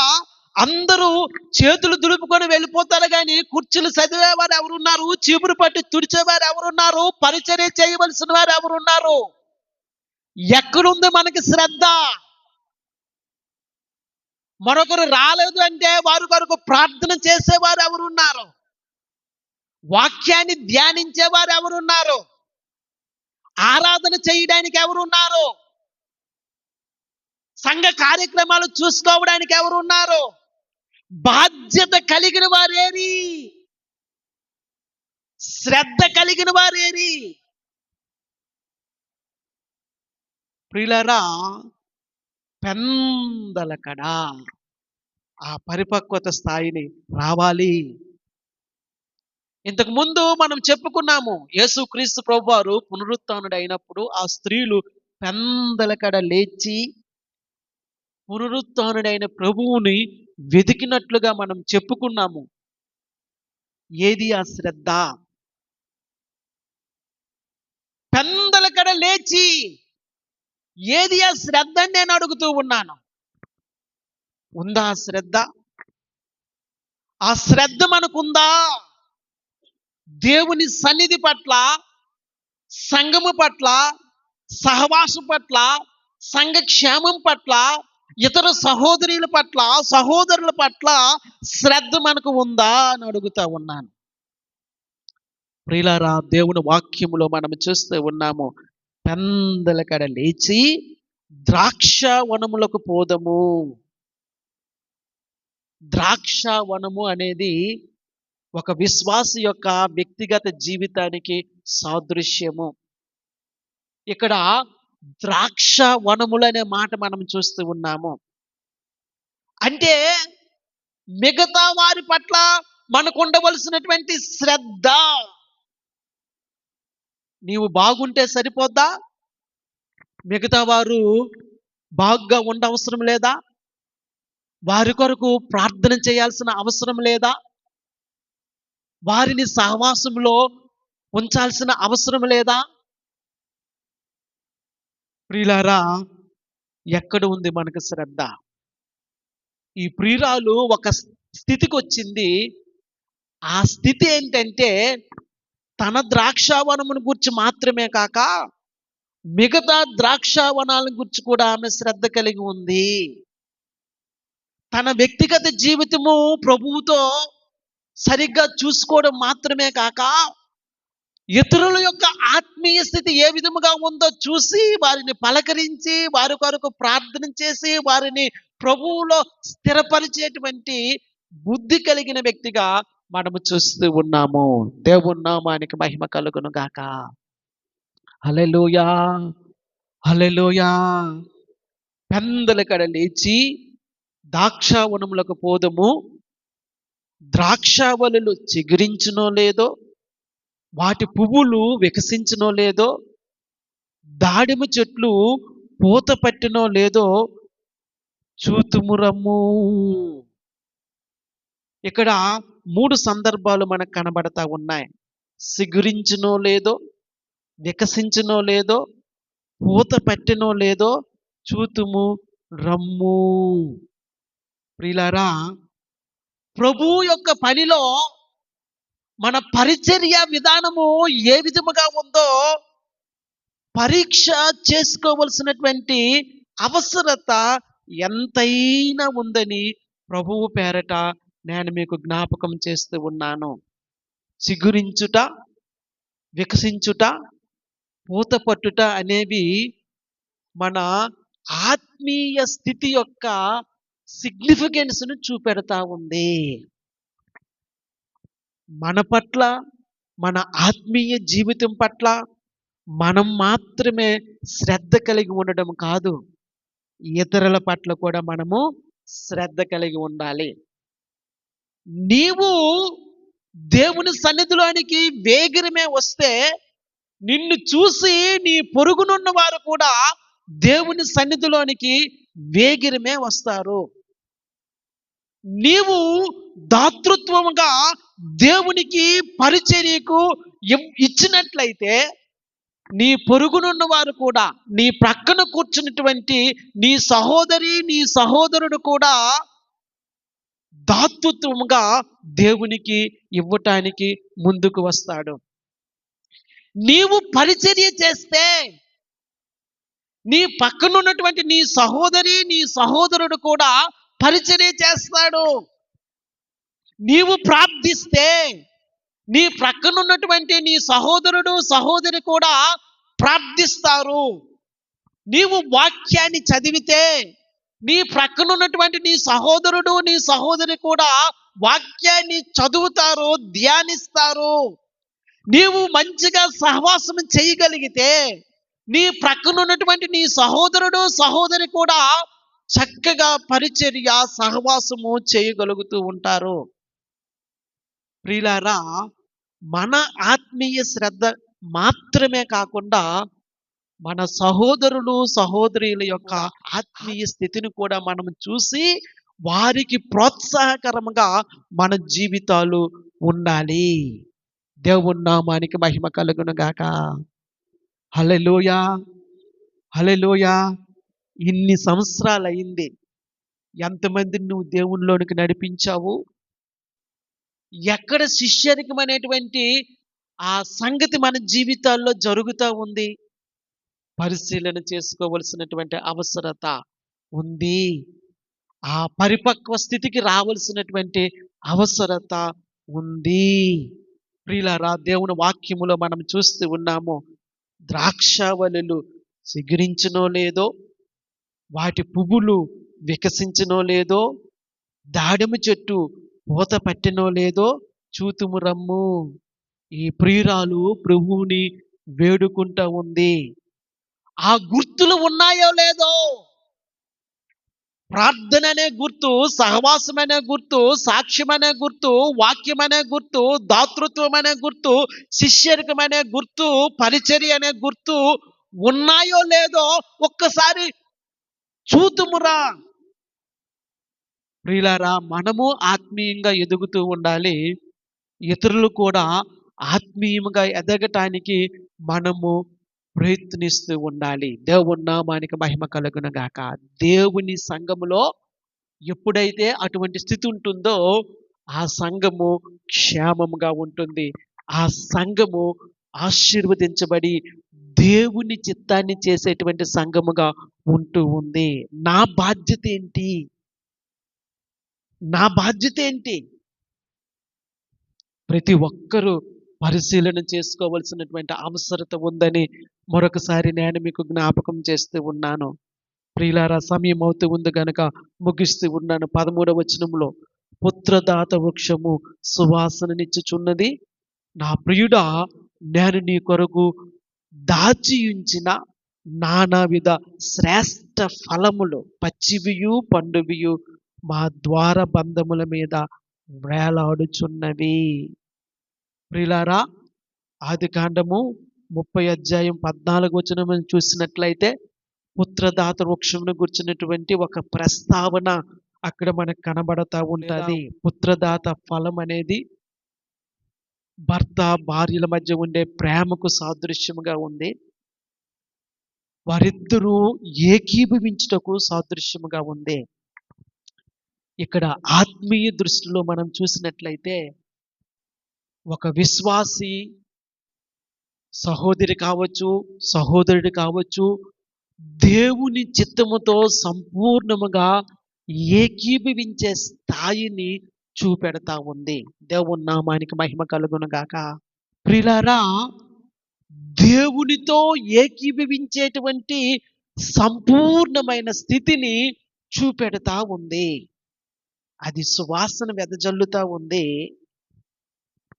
అందరూ చేతులు దులుపుకొని వెళ్ళిపోతారు, కానీ కుర్చీలు చదివేవారు ఎవరున్నారు? చీపురు పట్టి తుడిచేవారు ఎవరున్నారు? పరిచర్య చేయవలసిన వారు ఎవరున్నారు? ఎక్కడుంది మనకి శ్రద్ధ? మరొకరు రాలేదు అంటే వారి కొరకు ప్రార్థన చేసేవారు ఎవరున్నారు? వాక్యాన్ని ధ్యానించేవారు ఎవరున్నారు? ఆరాధన చేయడానికి ఎవరున్నారు? సంఘ కార్యక్రమాలు చూసుకోవడానికి ఎవరున్నారు? బాధ్యత కలిగిన వారేరి? శ్రద్ధ కలిగిన వారేరి? ప్రియులారా, పెందలకడ ఆ పరిపక్వత స్థాయిని రావాలి. ఇంతకు ముందు మనం చెప్పుకున్నాము, యేసుక్రీస్తు ప్రభువారు పునరుత్థానుడు అయినప్పుడు ఆ స్త్రీలు పెందలకడ లేచి పునరుత్థానుడైన ప్రభువుని వెతికినట్లుగా మనం చెప్పుకున్నాము. ఏది ఆ శ్రద్ధ? పెందలకడ లేచి ఏది ఆ శ్రద్ధ అని నేను అడుగుతూ ఉన్నాను. ఉందా ఆ శ్రద్ధ? ఆ శ్రద్ధ మనకుందా? దేవుని సన్నిధి పట్ల, సంఘము పట్ల, సహవాసం పట్ల, సంఘ క్షేమం పట్ల, ఇతర సహోదరుల పట్ల, సహోదరుల పట్ల శ్రద్ధ మనకు ఉందా అని అడుగుతా ఉన్నాను. ప్రియులారా, దేవుని వాక్యములో మనం చూస్తూ ఉన్నాము, పెందలకడ లేచి ద్రాక్ష వనములకు పోదము. ద్రాక్ష వనము అనేది ఒక విశ్వాసి యొక్క వ్యక్తిగత జీవితానికి సాదృశ్యము. ఇక్కడ ద్రాక్ష వనములు అనే మాట మనం చూస్తూ ఉన్నాము. అంటే మిగతా వారి పట్ల మనకు ఉండవలసినటువంటి శ్రద్ధ. నీవు బాగుంటే సరిపోద్దా? మిగతా వారు బాగుగా ఉండవసరం లేదా? వారి కొరకు ప్రార్థన చేయాల్సిన అవసరం లేదా? వారిని సహవాసంలో ఉంచాల్సిన అవసరం లేదా? ప్రియులారా, ఎక్కడ ఉంది మనకు శ్రద్ధ? ఈ ప్రియురాలు ఒక స్థితికి వచ్చింది. ఆ స్థితి ఏంటంటే, తన ద్రాక్షావనమును గురించి మాత్రమే కాక మిగతా ద్రాక్షావనాలను గురించి కూడా ఆమె శ్రద్ధ కలిగి ఉంది. తన వ్యక్తిగత జీవితము ప్రభువుతో సరిగ్గా చూసుకోవడం మాత్రమే కాక ఇతరుల యొక్క ఆత్మీయ స్థితి ఏ విధముగా ఉందో చూసి వారిని పలకరించి వారి కొరకు ప్రార్థన చేసి వారిని ప్రభువులో స్థిరపరిచేటువంటి బుద్ధి కలిగిన వ్యక్తిగా మనము చూస్తూ ఉన్నాము. దేవుని నామానికి మహిమ కలుగును గాక. హల్లెలూయా, హల్లెలూయా. పెందలకడ లేచి ద్రాక్షావనములకు పోదము. ద్రాక్షావళులు చిగురించునో లేదో, వాటి పువ్వులు వికసించునో లేదో, దాడిమ చెట్లు పూత పట్టినో లేదో చూతుము రమ్ము. ఇక్కడ 3 సందర్భాలు మనకు కనబడతా ఉన్నాయి. చిగురించునో లేదో, వికసించునో లేదో, పూత పట్టినో లేదో చూతుము రమ్ము. ప్రియులారా, ప్రభు యొక్క పనిలో మన పరిచర్య విధానము ఏ విధముగా ఉందో పరీక్ష చేసుకోవలసినటువంటి అవసరత ఎంతైనా ఉందని ప్రభువు పేరట నేను మీకు జ్ఞాపకం చేస్తూ ఉన్నాను. చిగురించుట, వికసించుట, పూత పట్టుట అనేవి మన ఆత్మీయ స్థితి యొక్క సిగ్నిఫికెన్స్ను చూపెడతా ఉంది. మన పట్ల, మన ఆత్మీయ జీవితం పట్ల మనం మాత్రమే శ్రద్ధ కలిగి ఉండడం కాదు, ఇతరుల పట్ల కూడా మనము శ్రద్ధ కలిగి ఉండాలి. నీవు దేవుని సన్నిధిలోనికి వేగిరమే వస్తే నిన్ను చూసి నీ పొరుగునున్న వారు కూడా దేవుని సన్నిధిలోనికి వేగిరమే వస్తారు. నీవు దాతృత్వముగా దేవునికి పరిచర్యకు ఇచ్చినట్లయితే నీ పొరుగునున్న వారు కూడా, నీ ప్రక్కన కూర్చున్నటువంటి నీ సహోదరి, నీ సహోదరుడు కూడా దాతృత్వముగా దేవునికి ఇవ్వటానికి ముందుకు వస్తాడు. నీవు పరిచర్య చేస్తే నీ పక్కన ఉన్నటువంటి నీ సహోదరి, నీ సహోదరుడు కూడా పరిచర్య చేస్తాడు. నీవు ప్రార్థిస్తే నీ ప్రక్కన ఉన్నటువంటి నీ సహోదరుడు, సహోదరి కూడా ప్రార్థిస్తారు. నీవు వాక్యాన్ని చదివితే నీ ప్రక్కన ఉన్నటువంటి నీ సహోదరుడు, నీ సహోదరి కూడా వాక్యాన్ని చదువుతారు, ధ్యానిస్తారు. నీవు మంచిగా సహవాసం చేయగలిగితే నీ ప్రక్కన ఉన్నటువంటి నీ సహోదరుడు, సహోదరి కూడా చక్కగా పరిచర్య, సహవాసము చేయగలుగుతూ ఉంటారు. ప్రియులారా, మన ఆత్మీయ శ్రద్ధ మాత్రమే కాకుండా మన సహోదరులు, సహోదరుల యొక్క ఆత్మీయ స్థితిని కూడా మనం చూసి వారికి ప్రోత్సాహకరంగా మన జీవితాలు ఉండాలి. దేవుని నామానికి మహిమ కలుగును గాక. హల్లెలూయా, హల్లెలూయా. ఇన్ని సంవత్సరాలు అయింది, ఎంతమందిని నువ్వు దేవునిలోనికి నడిపించావు? ఎక్కడ శిష్యరికం అనేటువంటి ఆ సంగతి మన జీవితాల్లో జరుగుతూ ఉంది? పరిశీలన చేసుకోవలసినటువంటి అవసరత ఉంది. ఆ పరిపక్వ స్థితికి రావలసినటువంటి అవసరత ఉంది. ప్రియులారా, దేవుని వాక్యములో మనం చూస్తూ ఉన్నాము, ద్రాక్షావళులు చిగురించునో లేదో, వాటి పువ్వులు వికసించునో లేదో, దాడిమ చెట్టు పూత పట్టినో లేదో చూతుము రమ్ము. ఈ ప్రియురాలు ప్రభువుని వేడుకుంటా ఉంది. ఆ గుర్తులు ఉన్నాయో లేదో, ప్రార్థన అనే గుర్తు, సహవాసం అనే గుర్తు, సాక్ష్యం అనే గుర్తు, వాక్యం అనే గుర్తు, దాతృత్వం అనే గుర్తు, శిష్యరికం అనే గుర్తు, పరిచర్య అనే గుర్తు ఉన్నాయో లేదో ఒక్కసారి చూతుమురా. ప్రియులారా, మనము ఆత్మీయంగా ఎదుగుతూ ఉండాలి. ఇతరులు కూడా ఆత్మీయంగా ఎదగటానికి మనము ప్రయత్నిస్తూ ఉండాలి. దేవుని నామానికి మహిమ కలుగును గాక. దేవుని సంఘములో ఎప్పుడైతే అటువంటి స్థితి ఉంటుందో ఆ సంఘము క్షేమముగా ఉంటుంది. ఆ సంఘము ఆశీర్వదించబడి దేవుని చిత్తాన్ని చేసేటువంటి సంఘముగా ఉంటూ ఉంది. నా బాధ్యత ఏంటి? నా బాధ్యత ఏంటి? ప్రతి ఒక్కరూ పరిశీలన చేసుకోవలసినటువంటి అవసరత ఉందని మరొకసారి నేను మీకు జ్ఞాపకం చేస్తూ ఉన్నాను. ప్రియులారా, సమయం అవుతూ ఉంది గనుక ముగిస్తూ ఉన్నాను. 13వ వచనంలో, పుత్రదాత వృక్షము సువాసననిచ్చుచున్నది, నా ప్రియుడా, నేను నీ కొరకు దాచి ఉంచిన నానావిధ శ్రేష్ఠ ఫలములు, పచ్చివియు పండువియు మా ద్వార బంధముల మీద వేలాడుచున్నవి. ప్రియులారా, ఆదికాండము 30 అధ్యాయం 14 చూసినట్లయితే పుత్రదాత వృక్షమును గుర్చినటువంటి ఒక ప్రస్తావన అక్కడ మనకు కనబడతా ఉంటది. పుత్రదాత ఫలం అనేది భర్త భార్యల మధ్య ఉండే ప్రేమకు సాదృశ్యముగా ఉంది. వారిద్దరూ ఏకీభవించుటకు సాదృశ్యముగా ఉంది. ఇక్కడ ఆత్మీయ దృష్టిలో మనం చూసినట్లయితే ఒక విశ్వాసి సహోదరి కావచ్చు, సహోదరుడు కావచ్చు, దేవుని చిత్తముతో సంపూర్ణముగా ఏకీభవించే స్థాయిని చూపెడతా ఉంది. దేవుని నామానికి మహిమ కలుగును గాక. ప్రియులారా, దేవునితో ఏకీభవించేటువంటి సంపూర్ణమైన స్థితిని చూపెడతా ఉంది. అది సువాసన వెదజల్లుతా ఉంది.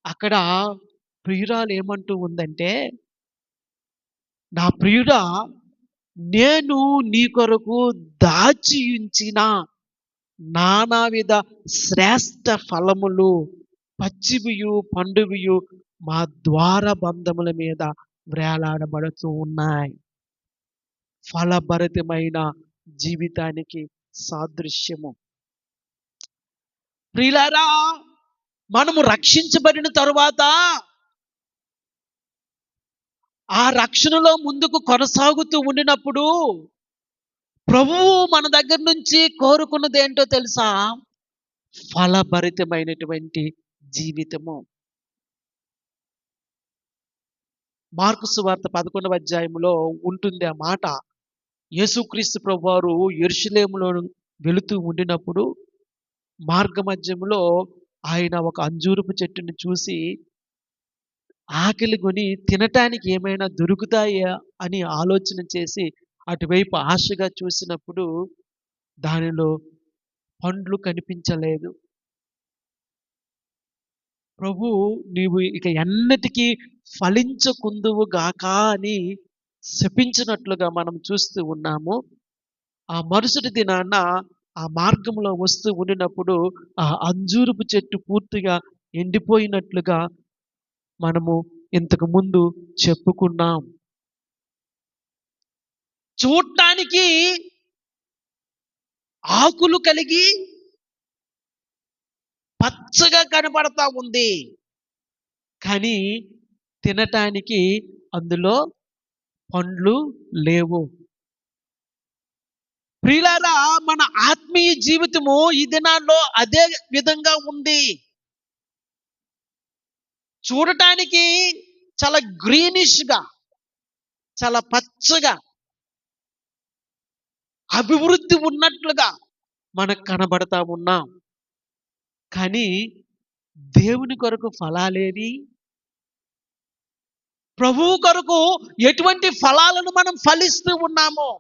అక్కడ ప్రియురాలు ఏమంటూ ఉందంటే, నా ప్రియుడా, నేను నీ కొరకు దాచి ఉంచిన నానావిధ శ్రేష్ఠ ఫలములు పచ్చివియు పండువియు మా ద్వార బంధముల మీద వేలాడబడుతూ ఉన్నాయి. ఫలభరితమైన జీవితానికి సాదృశ్యము. ప్రియులారా, మనము రక్షించబడిన తరువాత ఆ రక్షణలో ముందుకు కొనసాగుతూ ఉండినప్పుడు ప్రభువు మన దగ్గర నుంచి కోరుకున్నది ఏంటో తెలుసా? ఫలభరితమైనటువంటి జీవితము. మార్కు సువార్త 11వ అధ్యాయములో ఉంటుంది ఆ మాట. యేసుక్రీస్తు ప్రభువారు యెరూషలేములో వెళుతూ ఉండినప్పుడు మార్గ మధ్యములో ఆయన ఒక అంజూరపు చెట్టుని చూసి ఆకలి కొని తినటానికి ఏమైనా దొరుకుతాయా అని ఆలోచన చేసి అటువైపు ఆశగా చూసినప్పుడు దానిలో పండ్లు కనిపించలేదు. ప్రభు, నీవు ఇక ఎన్నటికీ ఫలించకుందువు గాక అని శపించినట్లుగా మనం చూస్తూ ఉన్నాము. ఆ మరుసటి దినాన ఆ మార్గంలో వస్తూ ఉండినప్పుడు ఆ అంజూరపు చెట్టు పూర్తిగా ఎండిపోయినట్లుగా మనము ఇంతకు ముందు చెప్పుకున్నాం. చూడటానికి ఆకులు కలిగి పచ్చగా కనపడతా ఉంది, కానీ తినటానికి అందులో పండ్లు లేవు. ప్రియులారా, మన ఆత్మీయ జీవితము ఈ దినాల్లో అదే విధంగా ఉంది. చూడటానికి చాలా గ్రీనిష్గా, చాలా పచ్చగా, అభివృద్ధి ఉన్నట్లుగా మనకు కనబడతా ఉన్నాం. కానీ దేవుని కొరకు ఫలాలేవి? ప్రభువు కొరకు ఎటువంటి ఫలాలను మనం ఫలిస్తూ ఉన్నామో,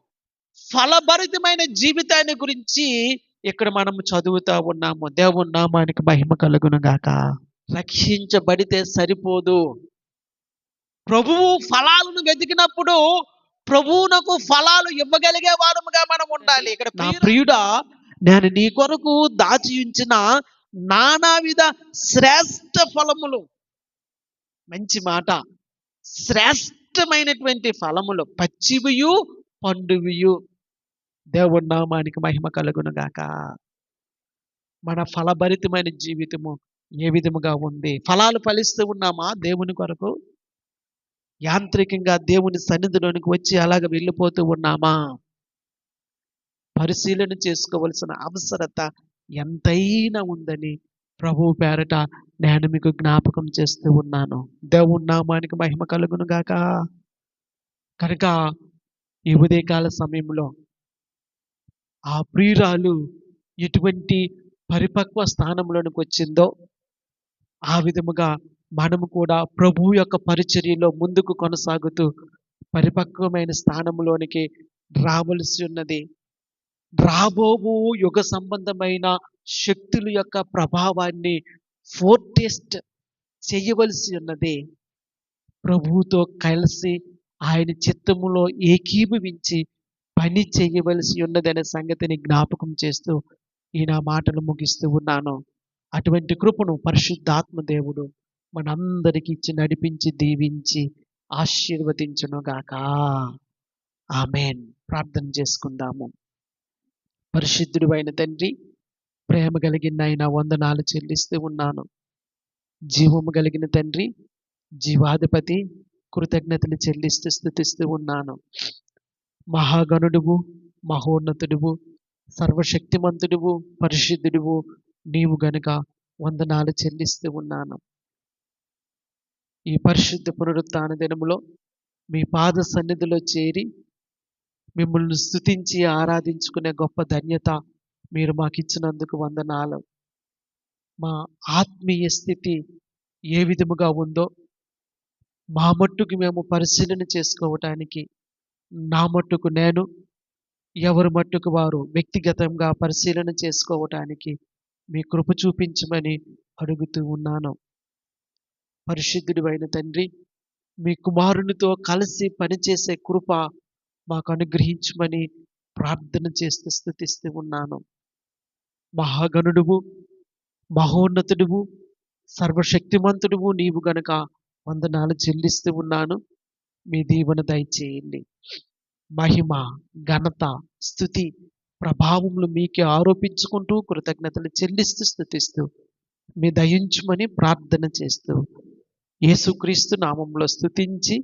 ఫలభరితమైన జీవితాన్ని గురించి ఇక్కడ మనం చదువుతా ఉన్నాము. దేవుని నామానికి మహిమ కలుగును గాక. రక్షించబడితే సరిపోదు. ప్రభువు ఫలాలను వెతికినప్పుడు ప్రభువునకు ఫలాలు ఇవ్వగలిగే వారముగా మనం ఉండాలి. ఇక్కడ నా ప్రియుడా, నేను నీ కొరకు దాచి ఉంచిన నానావిధ శ్రేష్ఠ ఫలములు. మంచి మాట. శ్రేష్టమైనటువంటి ఫలములు, పచ్చివియు పండువియు. దేవుని నామానికి మహిమ కలుగును గాక. మన ఫలభరితమైన జీవితము ఏ విధముగా ఉంది? ఫలాలు ఫలిస్తూ ఉన్నామా దేవుని కొరకు? యాంత్రికంగా దేవుని సన్నిధిలోనికి వచ్చి అలాగ వెళ్ళిపోతూ ఉన్నామా? పరిశీలన చేసుకోవలసిన అవసరత ఎంతైనా ఉందని ప్రభువు పేరట నేను మీకు జ్ఞాపకం చేస్తూ ఉన్నాను. దేవుని నామానికి మహిమ కలుగును గాక. కనుక ఈ ఉదయకాల సమయంలో ఆ ప్రియురాలు ఎటువంటి పరిపక్వ స్థానంలోనికి వచ్చిందో ఆ విధముగా మనము కూడా ప్రభువు యొక్క పరిచర్యలో ముందుకు కొనసాగుతూ పరిపక్వమైన స్థానంలోనికి రావలసి ఉన్నది. రాబోవు యుగ సంబంధమైన శక్తుల యొక్క ప్రభావాన్ని ఫోర్టెస్ట్ చేయవలసి ఉన్నది. ప్రభువుతో కలిసి ఆయన చిత్తములో ఏకీభవించి పని చేయవలసి ఉన్నదనే సంగతిని జ్ఞాపకం చేస్తూ ఈ నా మాటలు ముగిస్తూ ఉన్నాను. అటువంటి కృపను పరిశుద్ధాత్మ దేవుడు మనందరికీ ఇచ్చి నడిపించి దీవించి ఆశీర్వదించునుగాక. ఆమేన్. ప్రార్థన చేసుకుందాము. పరిశుద్ధుడు అయిన తండ్రి, ప్రేమ కలిగిన ఆయన వందనాలు చెల్లిస్తూ ఉన్నాను. జీవము కలిగిన తండ్రి, జీవాధిపతి, కృతజ్ఞతలు చెల్లిస్తూ స్తుతిస్తూ ఉన్నాను. మహాగణుడువు, మహోన్నతుడువు, సర్వశక్తిమంతుడువు, పరిశుద్ధుడువు నీవు గనుక వందనాలు చెల్లిస్తూ ఉన్నాను. ఈ పరిశుద్ధ పునరుత్థాన దినములో మీ పాద సన్నిధిలో చేరి మిమ్మల్ని స్తుతించి ఆరాధించుకునే గొప్ప ధన్యత మీరు మాకు ఇచ్చినందుకు వందనాలు. మా ఆత్మీయ స్థితి ఏ విధముగా ఉందో మా మట్టుకు మేము పరిశీలన చేసుకోవటానికి, నా మట్టుకు నేను, ఎవరి మట్టుకు వారు వ్యక్తిగతంగా పరిశీలన చేసుకోవటానికి మీ కృప చూపించమని అడుగుతూ ఉన్నాను. పరిశుద్ధుడైన తండ్రి, మీ కుమారునితో కలిసి పనిచేసే కృప మాకు అనుగ్రహించమని ప్రార్థన చేస్తూ స్తుతిస్తూ ఉన్నాను. మహాగణుడువు, మహోన్నతుడువు, సర్వశక్తిమంతుడువు నీవు గనుక వందనాలు చెల్లిస్తూ ఉన్నాను. మీ దీవెన దయచేయండి. మహిమ, ఘనత, స్తుతి, ప్రభావములు మీకే ఆరోపించుకుంటూ కృతజ్ఞతలు చెల్లిస్తూ స్తుతిస్తూ మీ దయించుమని ప్రార్థన చేస్తూ యేసుక్రీస్తు నామంలో స్తుతించి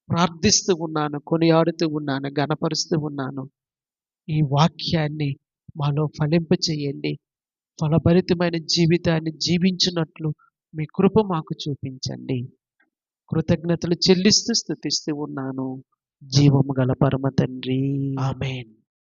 ప్రార్థిస్తూ ఉన్నాను, కొనియాడుతూ ఉన్నాను, ఘనపరుస్తూ ఉన్నాను. ఈ వాక్యాన్ని మాలో ఫలింపచేయండి. ఫలభరితమైన జీవితాన్ని జీవించినట్లు మీ కృప మాకు చూపించండి. కృతజ్ఞతలు చెల్లిస్తూ స్తుతిస్తూ ఉన్నాను. జీవము గల పరమ తండ్రి, ఆమేన్.